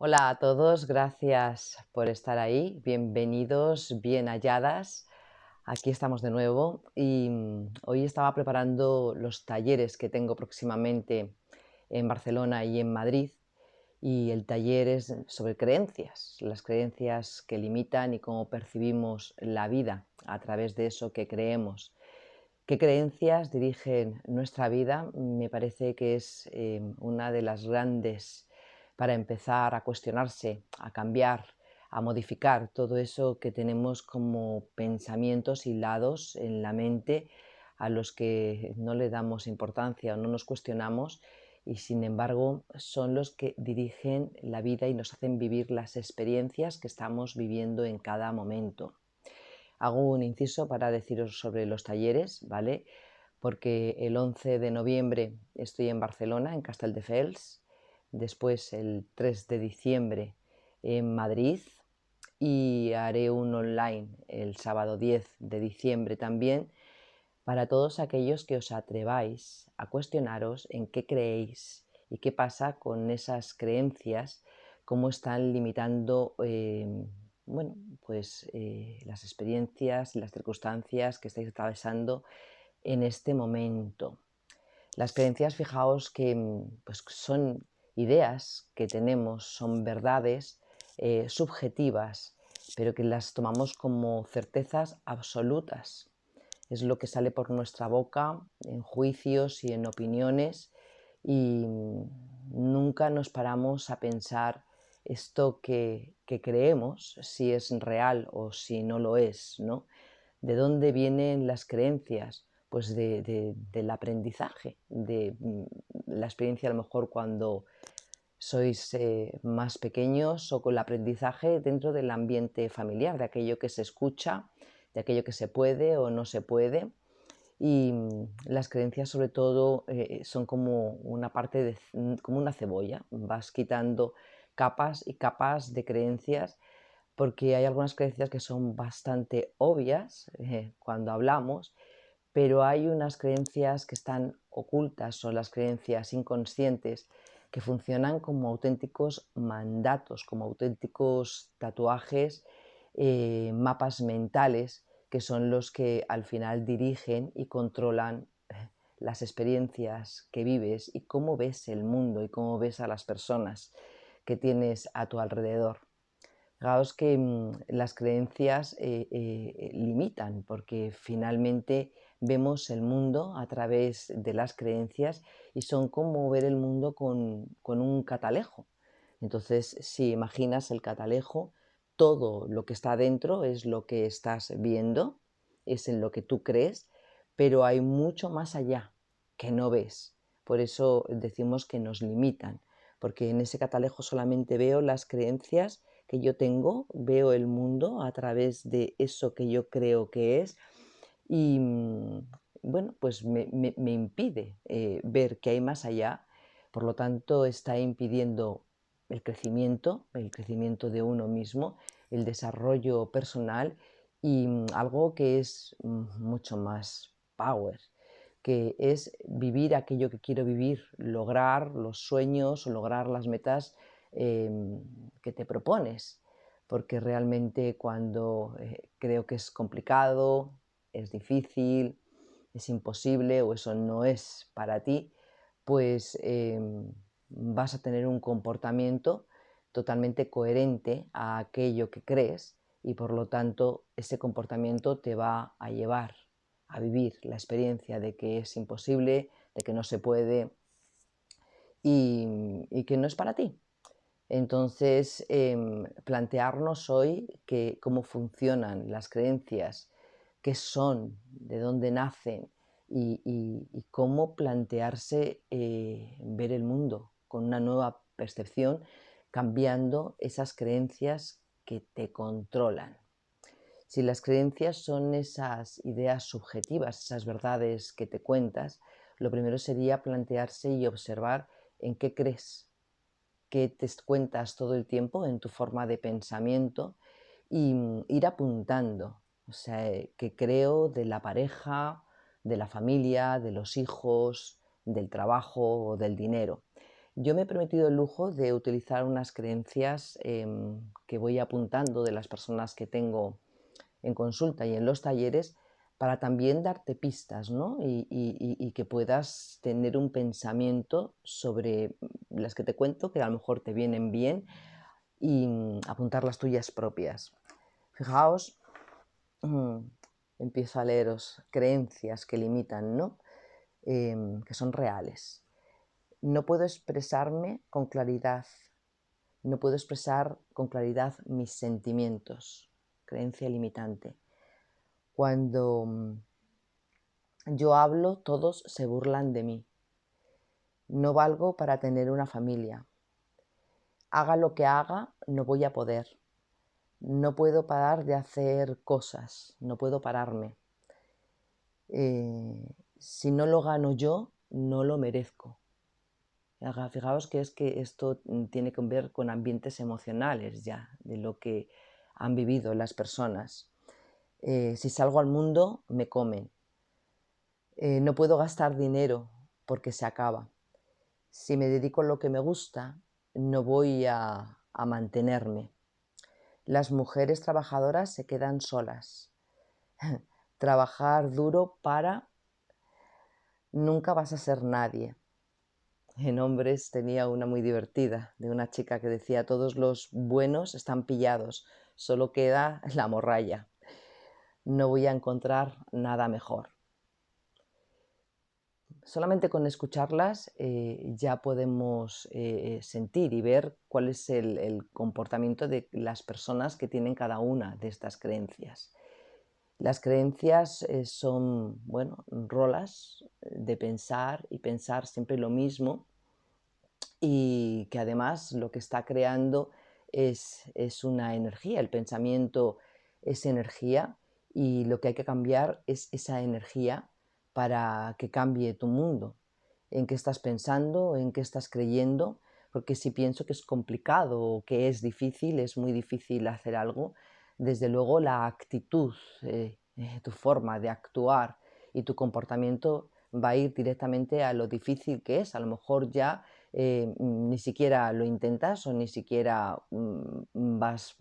Hola a todos, gracias por estar ahí. Bienvenidos, bien halladas. Aquí estamos de nuevo y hoy estaba preparando los talleres que tengo próximamente en Barcelona y en Madrid. Y el taller es sobre creencias, las creencias que limitan y cómo percibimos la vida a través de eso que creemos. ¿Qué creencias dirigen nuestra vida? Me parece que es una de las grandes para empezar a cuestionarse, a cambiar, a modificar todo eso que tenemos como pensamientos hilados en la mente a los que no le damos importancia o no nos cuestionamos y sin embargo son los que dirigen la vida y nos hacen vivir las experiencias que estamos viviendo en cada momento. Hago un inciso para deciros sobre los talleres, ¿vale? Porque el 11 de noviembre estoy en Barcelona, en Castelldefels, después el 3 de diciembre en Madrid y haré un online el sábado 10 de diciembre también para todos aquellos que os atreváis a cuestionaros en qué creéis y qué pasa con esas creencias, cómo están limitando las experiencias y las circunstancias que estáis atravesando en este momento. Las creencias, fijaos que pues, son ideas que tenemos, son verdades subjetivas, pero que las tomamos como certezas absolutas. Es lo que sale por nuestra boca en juicios y en opiniones y nunca nos paramos a pensar esto que creemos, si es real o si no lo es, ¿no? ¿De dónde vienen las creencias? Pues del aprendizaje, de la experiencia a lo mejor cuando sois más pequeños o con el aprendizaje dentro del ambiente familiar, de aquello que se escucha, de aquello que se puede o no se puede. Y las creencias sobre todo son como una parte como una cebolla, vas quitando capas y capas de creencias porque hay algunas creencias que son bastante obvias cuando hablamos, pero hay unas creencias que están ocultas, son las creencias inconscientes, que funcionan como auténticos mandatos, como auténticos tatuajes, mapas mentales, que son los que al final dirigen y controlan las experiencias que vives y cómo ves el mundo y cómo ves a las personas que tienes a tu alrededor. Fijaos que las creencias limitan porque finalmente vemos el mundo a través de las creencias y son como ver el mundo con un catalejo. Entonces, si imaginas el catalejo, todo lo que está dentro es lo que estás viendo, es en lo que tú crees, pero hay mucho más allá que no ves. Por eso decimos que nos limitan, porque en ese catalejo solamente veo las creencias que yo tengo, veo el mundo a través de eso que yo creo que es y bueno, pues me impide ver que hay más allá, por lo tanto está impidiendo el crecimiento de uno mismo, el desarrollo personal y algo que es mucho más power, que es vivir aquello que quiero vivir, lograr los sueños o lograr las metas que te propones, porque realmente cuando creo que es complicado, es difícil, es imposible o eso no es para ti, pues vas a tener un comportamiento totalmente coherente a aquello que crees y por lo tanto ese comportamiento te va a llevar a vivir la experiencia de que es imposible, de que no se puede y que no es para ti. Entonces, plantearnos hoy cómo funcionan las creencias, qué son, de dónde nacen y cómo plantearse ver el mundo con una nueva percepción, cambiando esas creencias que te controlan. Si las creencias son esas ideas subjetivas, esas verdades que te cuentas, lo primero sería plantearse y observar en qué crees, que te cuentas todo el tiempo en tu forma de pensamiento y ir apuntando, o sea, que creo de la pareja, de la familia, de los hijos, del trabajo o del dinero. Yo me he permitido el lujo de utilizar unas creencias que voy apuntando de las personas que tengo en consulta y en los talleres para también darte pistas, ¿no? Y que puedas tener un pensamiento sobre las que te cuento, que a lo mejor te vienen bien, y apuntar las tuyas propias. Fijaos, empiezo a leeros creencias que limitan, ¿no? Que son reales. No puedo expresarme con claridad. No puedo expresar con claridad mis sentimientos. Creencia limitante. Cuando yo hablo, todos se burlan de mí. No valgo para tener una familia. Haga lo que haga, no voy a poder. No puedo parar de hacer cosas. No puedo pararme. Si no lo gano yo, no lo merezco. Fijaos que es que esto tiene que ver con ambientes emocionales ya, de lo que han vivido las personas. Si salgo al mundo, me comen. No puedo gastar dinero porque se acaba. Si me dedico a lo que me gusta, no voy a mantenerme. Las mujeres trabajadoras se quedan solas. Trabajar duro para... Nunca vas a ser nadie. En hombres tenía una muy divertida, de una chica que decía: todos los buenos están pillados, solo queda la morralla. No voy a encontrar nada mejor. Solamente con escucharlas ya podemos sentir y ver cuál es el comportamiento de las personas que tienen cada una de estas creencias. Las creencias son, bueno, rolas de pensar y pensar siempre lo mismo, y que además lo que está creando es una energía. El pensamiento es energía y lo que hay que cambiar es esa energía para que cambie tu mundo. En qué estás pensando, en qué estás creyendo, porque si pienso que es complicado o que es difícil, es muy difícil hacer algo, desde luego la actitud, tu forma de actuar y tu comportamiento va a ir directamente a lo difícil que es. A lo mejor ya ni siquiera lo intentas o ni siquiera vas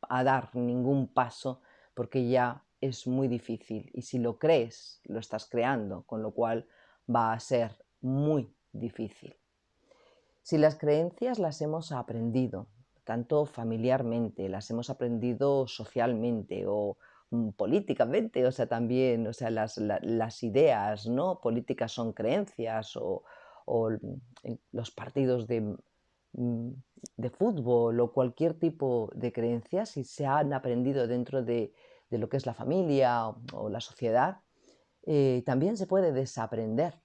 a dar ningún paso porque ya es muy difícil, y si lo crees, lo estás creando, con lo cual va a ser muy difícil. Si las creencias las hemos aprendido, tanto familiarmente, las hemos aprendido socialmente o políticamente, o sea, también, o sea, las ideas, ¿no? Políticas son creencias, o los partidos de fútbol o cualquier tipo de creencias, si se han aprendido dentro de lo que es la familia o la sociedad, también se puede desaprender.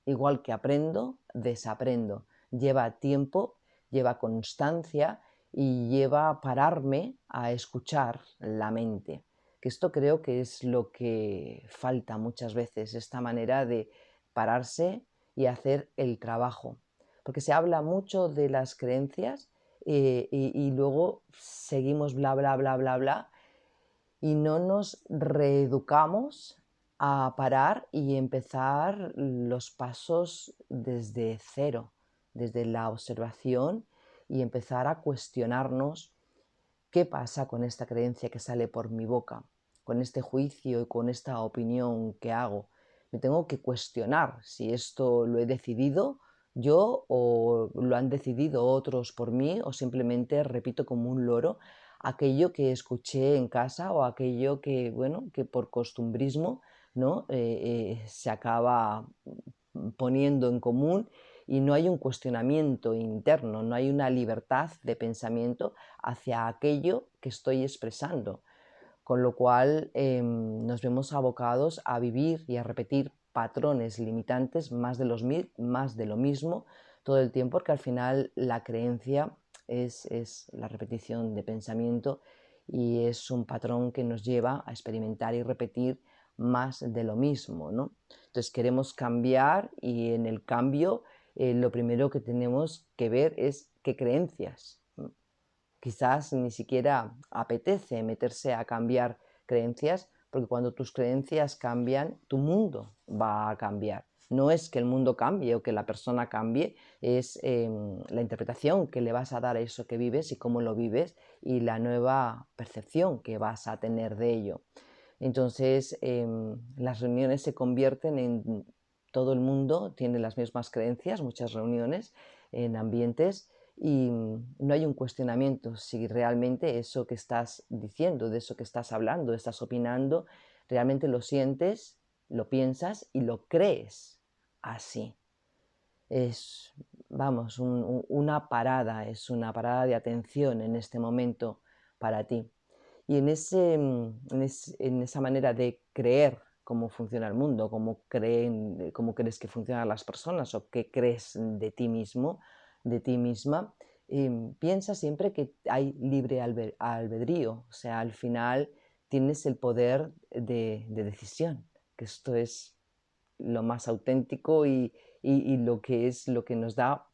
Igual que aprendo, desaprendo. Lleva tiempo, lleva constancia y lleva pararme a escuchar la mente. Que esto creo que es lo que falta muchas veces, esta manera de pararse y hacer el trabajo. Porque se habla mucho de las creencias y luego seguimos bla, bla, bla, bla, bla, y no nos reeducamos a parar y empezar los pasos desde cero, desde la observación, y empezar a cuestionarnos qué pasa con esta creencia que sale por mi boca, con este juicio y con esta opinión que hago. Me tengo que cuestionar si esto lo he decidido yo o lo han decidido otros por mí, o simplemente repito como un loro aquello que escuché en casa o aquello que, bueno, que por costumbrismo, ¿no? Se acaba poniendo en común, y no hay un cuestionamiento interno, no hay una libertad de pensamiento hacia aquello que estoy expresando, con lo cual nos vemos abocados a vivir y a repetir patrones limitantes, más de lo mismo todo el tiempo, porque al final la creencia es la repetición de pensamiento, y es un patrón que nos lleva a experimentar y repetir más de lo mismo, ¿no? Entonces queremos cambiar, y en el cambio lo primero que tenemos que ver es qué creencias. Quizás ni siquiera apetece meterse a cambiar creencias, porque cuando tus creencias cambian, tu mundo va a cambiar. No es que el mundo cambie o que la persona cambie, es la interpretación que le vas a dar a eso que vives y cómo lo vives y la nueva percepción que vas a tener de ello. Entonces, las reuniones se convierten en todo el mundo, tiene las mismas creencias, muchas reuniones en ambientes y no hay un cuestionamiento si realmente eso que estás diciendo, de eso que estás hablando, estás opinando, realmente lo sientes, lo piensas y lo crees así. Es, vamos, es una parada de atención en este momento para ti. Y en esa manera de creer cómo funciona el mundo, cómo crees que funcionan las personas o qué crees de ti mismo, de ti misma, piensa siempre que hay libre albedrío. O sea, al final tienes el poder de decisión, que esto es lo más auténtico y lo que es lo que nos da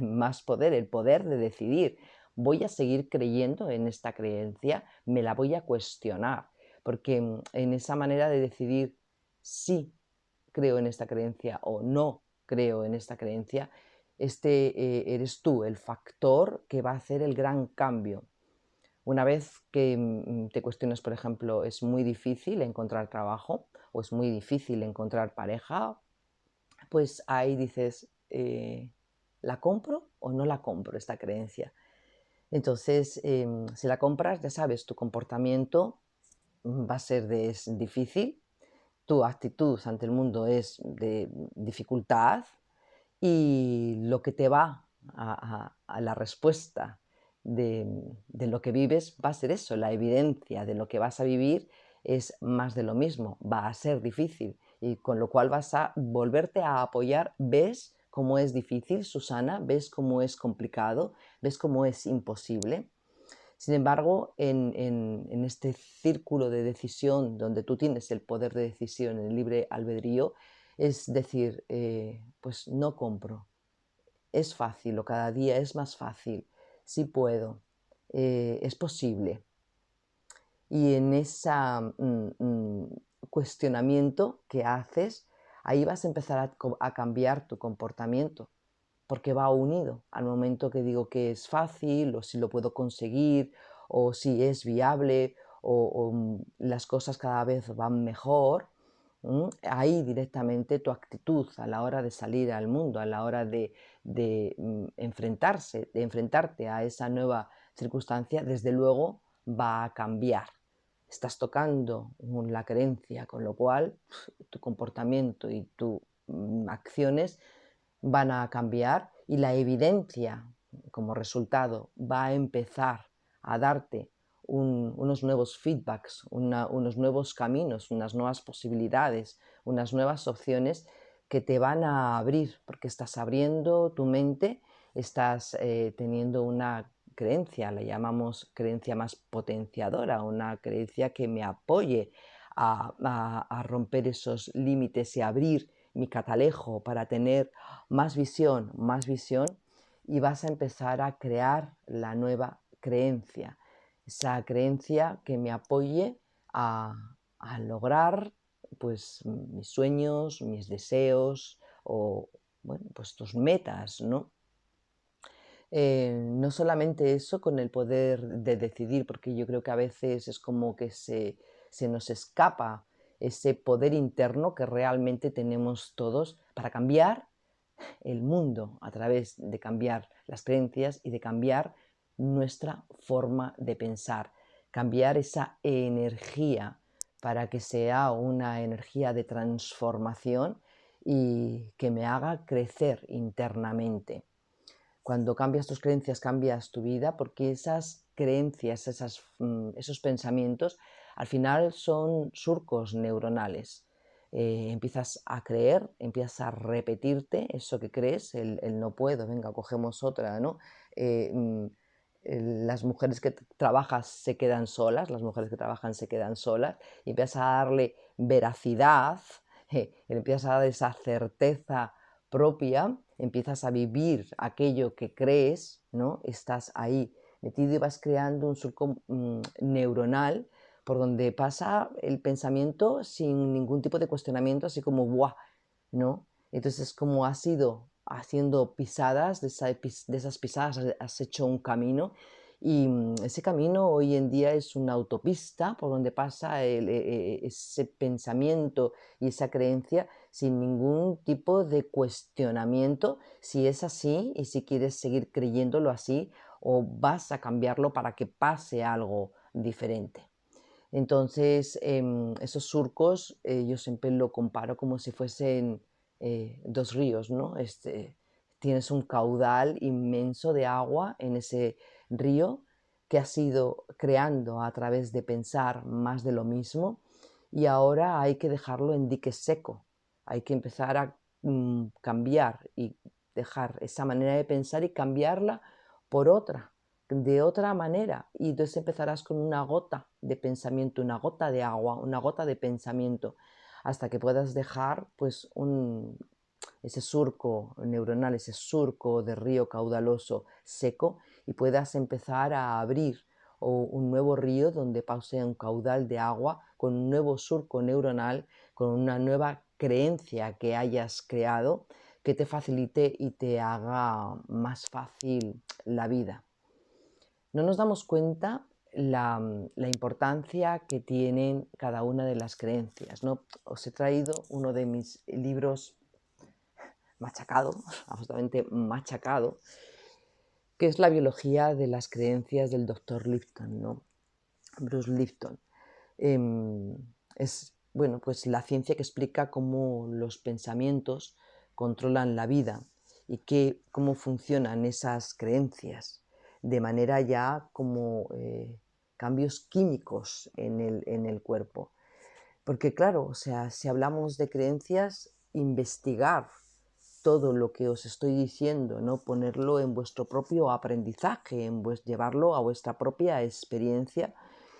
más poder, el poder de decidir. Voy a seguir creyendo en esta creencia, me la voy a cuestionar, porque en esa manera de decidir si creo en esta creencia o no creo en esta creencia, eres tú el factor que va a hacer el gran cambio. Una vez que te cuestionas, por ejemplo, es muy difícil encontrar trabajo o es muy difícil encontrar pareja, pues ahí dices, ¿la compro o no la compro esta creencia? Entonces, si la compras, ya sabes, tu comportamiento va a ser es difícil, tu actitud ante el mundo es de dificultad y lo que te va a la respuesta de lo que vives va a ser eso, la evidencia de lo que vas a vivir es más de lo mismo, va a ser difícil y con lo cual vas a volverte a apoyar, ves cómo es difícil, Susana, ves cómo es complicado, ves cómo es imposible. Sin embargo, en este círculo de decisión donde tú tienes el poder de decisión, el libre albedrío, es decir, pues no compro, es fácil o cada día es más fácil, sí puedo, es posible. Y en ese cuestionamiento que haces, ahí vas a empezar a cambiar tu comportamiento, porque va unido al momento que digo que es fácil o si lo puedo conseguir o si es viable o las cosas cada vez van mejor. Ahí directamente tu actitud a la hora de salir al mundo, a la hora de enfrentarte a esa nueva circunstancia, desde luego va a cambiar. Estás tocando la creencia, con lo cual tu comportamiento y tus acciones van a cambiar y la evidencia como resultado va a empezar a darte unos nuevos feedbacks, unos nuevos caminos, unas nuevas posibilidades, unas nuevas opciones que te van a abrir, porque estás abriendo tu mente, estás teniendo una creencia, la llamamos creencia más potenciadora, una creencia que me apoye a romper esos límites y abrir mi catalejo para tener más visión y vas a empezar a crear la nueva creencia, esa creencia que me apoye a lograr pues mis sueños, mis deseos o bueno, pues tus metas, ¿no? No solamente eso con el poder de decidir, porque yo creo que a veces es como que se nos escapa ese poder interno que realmente tenemos todos para cambiar el mundo a través de cambiar las creencias y de cambiar nuestra forma de pensar, cambiar esa energía para que sea una energía de transformación y que me haga crecer internamente. Cuando cambias tus creencias, cambias tu vida, porque esas creencias, esos pensamientos, al final son surcos neuronales. Empiezas a creer, empiezas a repetirte eso que crees, el no puedo, venga, cogemos otra, ¿no? Eh, mm, las mujeres que trabajas se quedan solas, las mujeres que trabajan se quedan solas, y empiezas a darle veracidad, empiezas a dar esa certeza propia, empiezas a vivir aquello que crees, ¿no? Estás ahí metido y vas creando un surco neuronal por donde pasa el pensamiento sin ningún tipo de cuestionamiento, así como ¡buah! ¿No? Entonces, como has ido haciendo pisadas, de esas pisadas has hecho un camino y ese camino hoy en día es una autopista por donde pasa ese pensamiento y esa creencia sin ningún tipo de cuestionamiento si es así y si quieres seguir creyéndolo así o vas a cambiarlo para que pase algo diferente. Entonces, esos surcos, yo siempre lo comparo como si fuesen dos ríos, ¿no? Tienes un caudal inmenso de agua en ese río que has ido creando a través de pensar más de lo mismo y ahora hay que dejarlo en dique seco. Hay que empezar a cambiar y dejar esa manera de pensar y cambiarla por otra, de otra manera, y entonces empezarás con una gota de pensamiento, una gota de agua, una gota de pensamiento, hasta que puedas dejar pues ese surco neuronal, ese surco de río caudaloso seco y puedas empezar a abrir un nuevo río donde pase un caudal de agua con un nuevo surco neuronal, con una nueva creencia que hayas creado que te facilite y te haga más fácil la vida. No nos damos cuenta la importancia que tienen cada una de las creencias, ¿no? Os he traído uno de mis libros machacado, absolutamente machacado, que es La biología de las creencias del doctor Lifton, ¿no? Bruce Lifton. Es bueno, pues la ciencia que explica cómo los pensamientos controlan la vida y cómo funcionan esas creencias de manera ya como cambios químicos en el cuerpo. Porque claro, o sea, si hablamos de creencias, investigar todo lo que os estoy diciendo, ¿no? Ponerlo en vuestro propio aprendizaje, llevarlo a vuestra propia experiencia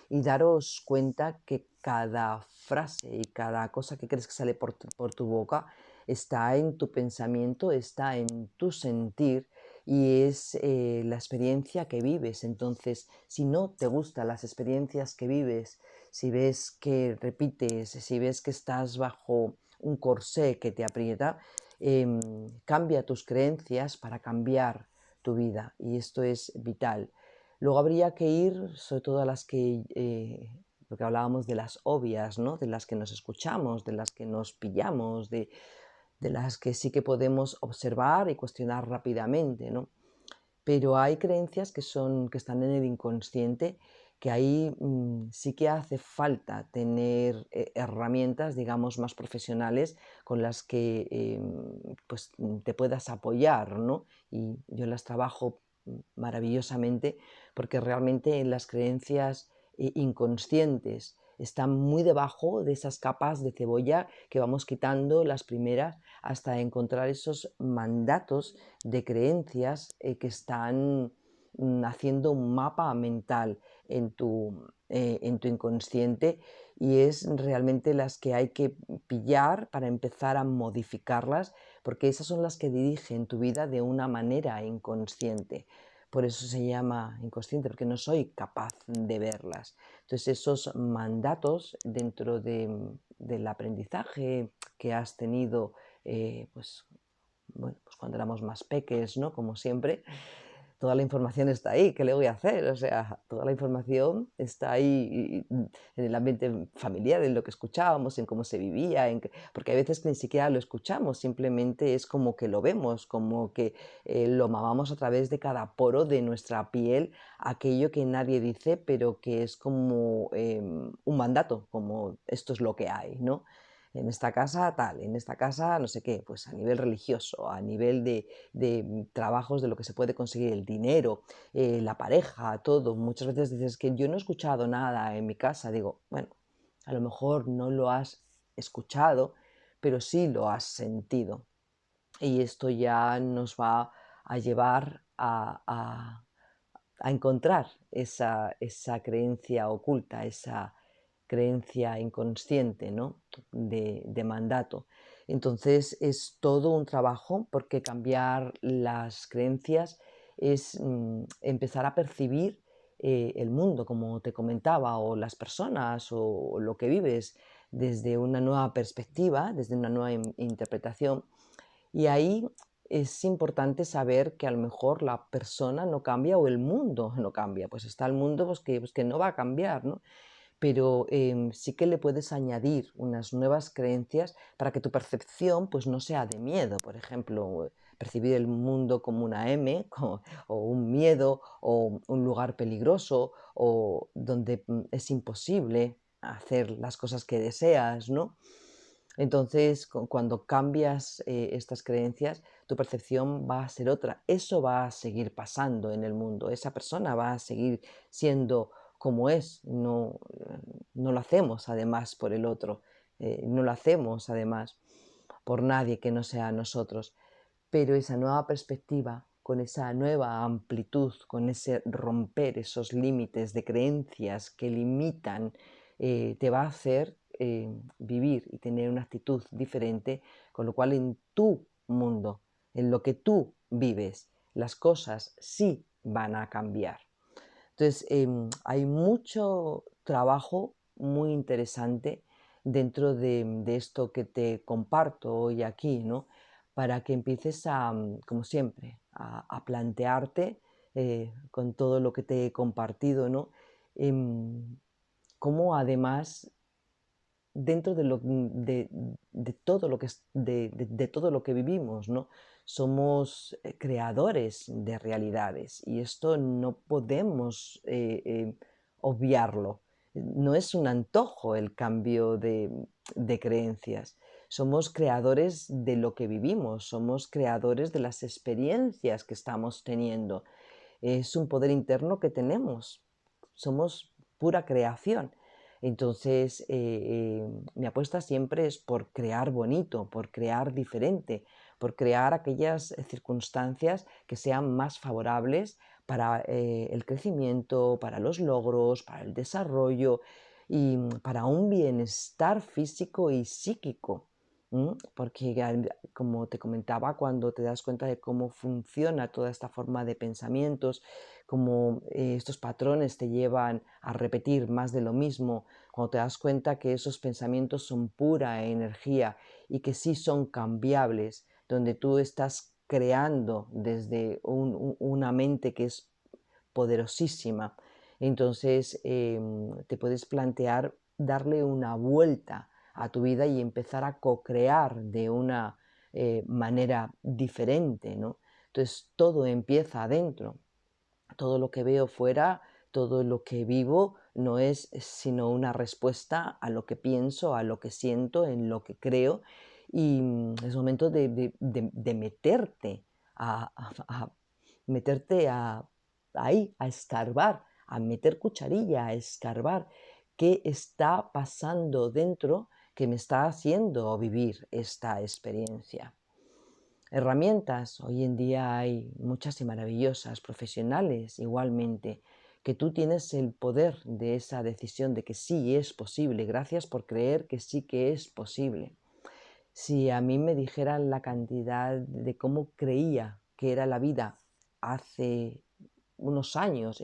y daros cuenta que cada frase y cada cosa que crees que sale por tu boca está en tu pensamiento, está en tu sentir y es la experiencia que vives. Entonces, si no te gustan las experiencias que vives, si ves que repites, si ves que estás bajo un corsé que te aprieta, cambia tus creencias para cambiar tu vida y esto es vital. Luego habría que ir, sobre todo a las que, porque hablábamos de las obvias, ¿no? De las que nos escuchamos, de las que nos pillamos, de las que sí que podemos observar y cuestionar rápidamente, ¿no? Pero hay creencias que están en el inconsciente, que ahí sí que hace falta tener herramientas, digamos, más profesionales con las que pues, te puedas apoyar, ¿no? Y yo las trabajo maravillosamente porque realmente las creencias inconscientes están muy debajo de esas capas de cebolla que vamos quitando las primeras hasta encontrar esos mandatos de creencias que están haciendo un mapa mental en tu inconsciente y es realmente las que hay que pillar para empezar a modificarlas porque esas son las que dirigen tu vida de una manera inconsciente. Por eso se llama inconsciente, porque no soy capaz de verlas. Entonces esos mandatos dentro del aprendizaje que has tenido pues bueno, pues cuando éramos más peques, ¿no? Como siempre, toda la información está ahí, ¿qué le voy a hacer? O sea, toda la información está ahí en el ambiente familiar, en lo que escuchábamos, en cómo se vivía, porque hay veces que ni siquiera lo escuchamos, simplemente es como que lo vemos, como que lo mamamos a través de cada poro de nuestra piel, aquello que nadie dice, pero que es como un mandato, como esto es lo que hay, ¿no? En esta casa tal, en esta casa no sé qué, pues a nivel religioso, a nivel de trabajos, de lo que se puede conseguir, el dinero, la pareja, todo. Muchas veces dices que yo no he escuchado nada en mi casa. Digo, bueno, a lo mejor no lo has escuchado, pero sí lo has sentido. Y esto ya nos va a llevar a encontrar esa creencia oculta, esa creencia inconsciente, ¿no? de mandato. Entonces es todo un trabajo porque cambiar las creencias es empezar a percibir el mundo, como te comentaba, o las personas, o lo que vives, desde una nueva perspectiva, desde una nueva interpretación. Y ahí es importante saber que a lo mejor la persona no cambia o el mundo no cambia. Pues está el mundo pues que no va a cambiar, ¿no? Pero sí que le puedes añadir unas nuevas creencias para que tu percepción pues no sea de miedo. Por ejemplo, percibir el mundo como una M o un miedo o un lugar peligroso o donde es imposible hacer las cosas que deseas, ¿no? Entonces, cuando cambias estas creencias, tu percepción va a ser otra. Eso va a seguir pasando en el mundo. Esa persona va a seguir siendo como es. No, no lo hacemos además por el otro. No lo hacemos además por nadie que no sea nosotros. Pero esa nueva perspectiva, con esa nueva amplitud, con ese romper esos límites de creencias que limitan, te va a hacer vivir y tener una actitud diferente, con lo cual en tu mundo, en lo que tú vives, las cosas sí van a cambiar. Entonces, hay mucho trabajo muy interesante dentro de esto que te comparto hoy aquí, ¿no? Para que empieces a, como siempre, a plantearte con todo lo que te he compartido, ¿no? Cómo además dentro de todo lo que de todo lo que vivimos, ¿no? Somos creadores de realidades y esto no podemos obviarlo. No es un antojo el cambio de creencias. Somos creadores de lo que vivimos, somos creadores de las experiencias que estamos teniendo. Es un poder interno que tenemos. Somos pura creación. Entonces, mi apuesta siempre es por crear bonito, por crear diferente, por crear aquellas circunstancias que sean más favorables para el crecimiento, para los logros, para el desarrollo y para un bienestar físico y psíquico. Porque, como te comentaba, cuando te das cuenta de cómo funciona toda esta forma de pensamientos, cómo estos patrones te llevan a repetir más de lo mismo, cuando te das cuenta que esos pensamientos son pura energía y que sí son cambiables, donde tú estás creando desde una mente que es poderosísima, entonces te puedes plantear darle una vuelta a tu vida y empezar a co-crear de una manera diferente, ¿no? Entonces todo empieza adentro. Todo lo que veo fuera, todo lo que vivo no es sino una respuesta a lo que pienso, a lo que siento, en lo que creo. Y es momento de meterte a meterte ahí, a escarbar, a meter cucharilla, a escarbar qué está pasando dentro que me está haciendo vivir esta experiencia. Herramientas, hoy en día hay muchas y maravillosas, profesionales igualmente, que tú tienes el poder de esa decisión de que sí es posible. Gracias por creer que sí que es posible. Si a mí me dijeran la cantidad de cómo creía que era la vida hace unos años,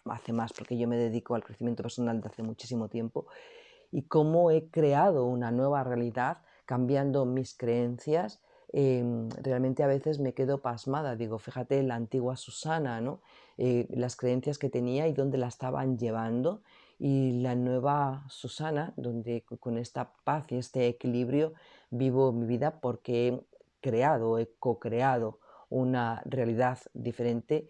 hace más porque yo me dedico al crecimiento personal desde hace muchísimo tiempo, y cómo he creado una nueva realidad cambiando mis creencias, realmente a veces me quedo pasmada. Digo, fíjate la antigua Susana, ¿no? Las creencias que tenía y dónde la estaban llevando, y la nueva Susana, donde con esta paz y este equilibrio vivo mi vida porque he creado, he co-creado una realidad diferente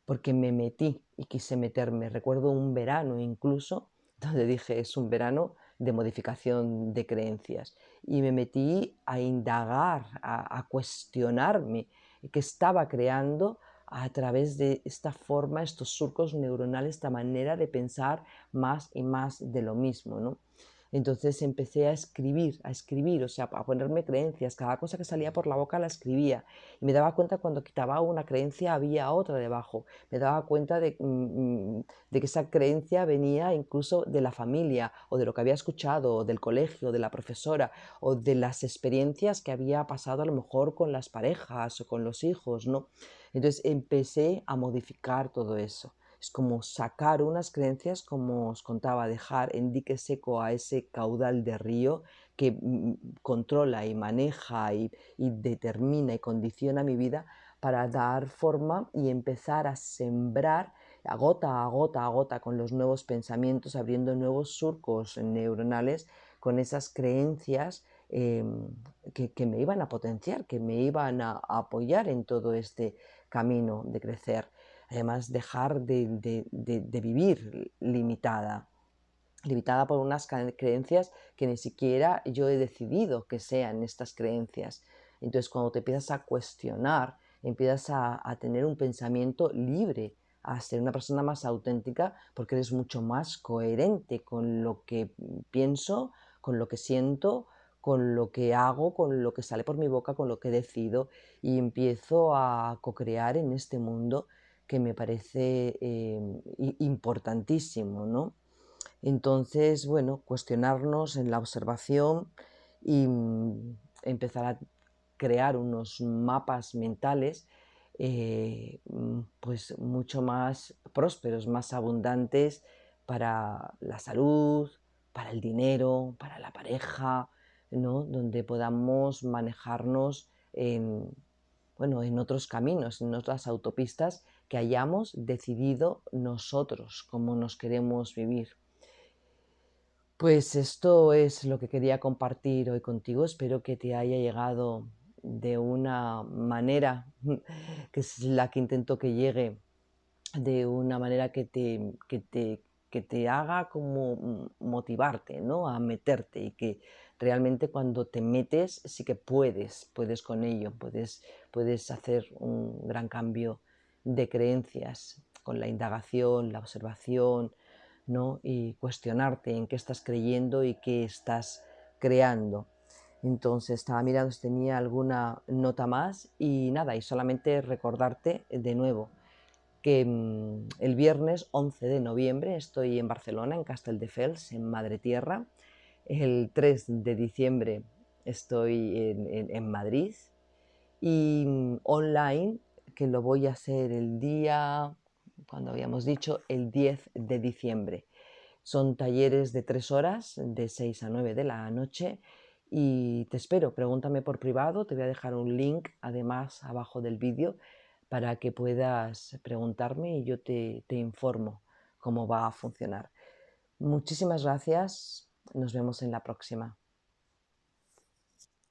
porque me metí y quise meterme. Recuerdo un verano incluso donde dije es un verano de modificación de creencias y me metí a indagar, a cuestionarme qué estaba creando a través de esta forma, estos surcos neuronales, esta manera de pensar más y más de lo mismo, ¿no? Entonces empecé a escribir, o sea, a ponerme creencias. Cada cosa que salía por la boca la escribía. Y me daba cuenta cuando quitaba una creencia había otra debajo. Me daba cuenta de que esa creencia venía incluso de la familia, o de lo que había escuchado, o del colegio, de la profesora, o de las experiencias que había pasado a lo mejor con las parejas o con los hijos, ¿no? Entonces empecé a modificar todo eso. Es como sacar unas creencias, como os contaba, dejar en dique seco a ese caudal de río que controla y maneja y determina y condiciona mi vida, para dar forma y empezar a sembrar a gota a gota a gota con los nuevos pensamientos, abriendo nuevos surcos neuronales con esas creencias que me iban a potenciar, que me iban a apoyar en todo este camino de crecer. Además, dejar de vivir limitada por unas creencias que ni siquiera yo he decidido que sean estas creencias. Entonces, cuando te empiezas a cuestionar, empiezas a tener un pensamiento libre, a ser una persona más auténtica, porque eres mucho más coherente con lo que pienso, con lo que siento, con lo que hago, con lo que sale por mi boca, con lo que decido, y empiezo a co-crear en este mundo que me parece importantísimo, ¿no? Entonces, bueno, cuestionarnos en la observación y empezar a crear unos mapas mentales pues mucho más prósperos, más abundantes para la salud, para el dinero, para la pareja, ¿no? Donde podamos manejarnos en, bueno, en otros caminos, en otras autopistas que hayamos decidido nosotros cómo nos queremos vivir. Pues esto es lo que quería compartir hoy contigo. Espero que te haya llegado de una manera que es la que intento que llegue, de una manera que te haga como motivarte, ¿no? A meterte, y que realmente cuando te metes sí que puedes con ello, puedes hacer un gran cambio de creencias con la indagación, la observación, ¿no? Y cuestionarte en qué estás creyendo y qué estás creando. Entonces estaba mirando si tenía alguna nota más y nada, y solamente recordarte de nuevo que el viernes 11 de noviembre estoy en Barcelona, en Castelldefels, en Madre Tierra. El 3 de diciembre estoy en Madrid y online, que lo voy a hacer el día, cuando habíamos dicho, el 10 de diciembre. Son talleres de 3 horas, de 6 a 9 de la noche, y te espero. Pregúntame por privado, te voy a dejar un link además abajo del vídeo para que puedas preguntarme y yo te informo cómo va a funcionar. Muchísimas gracias, nos vemos en la próxima.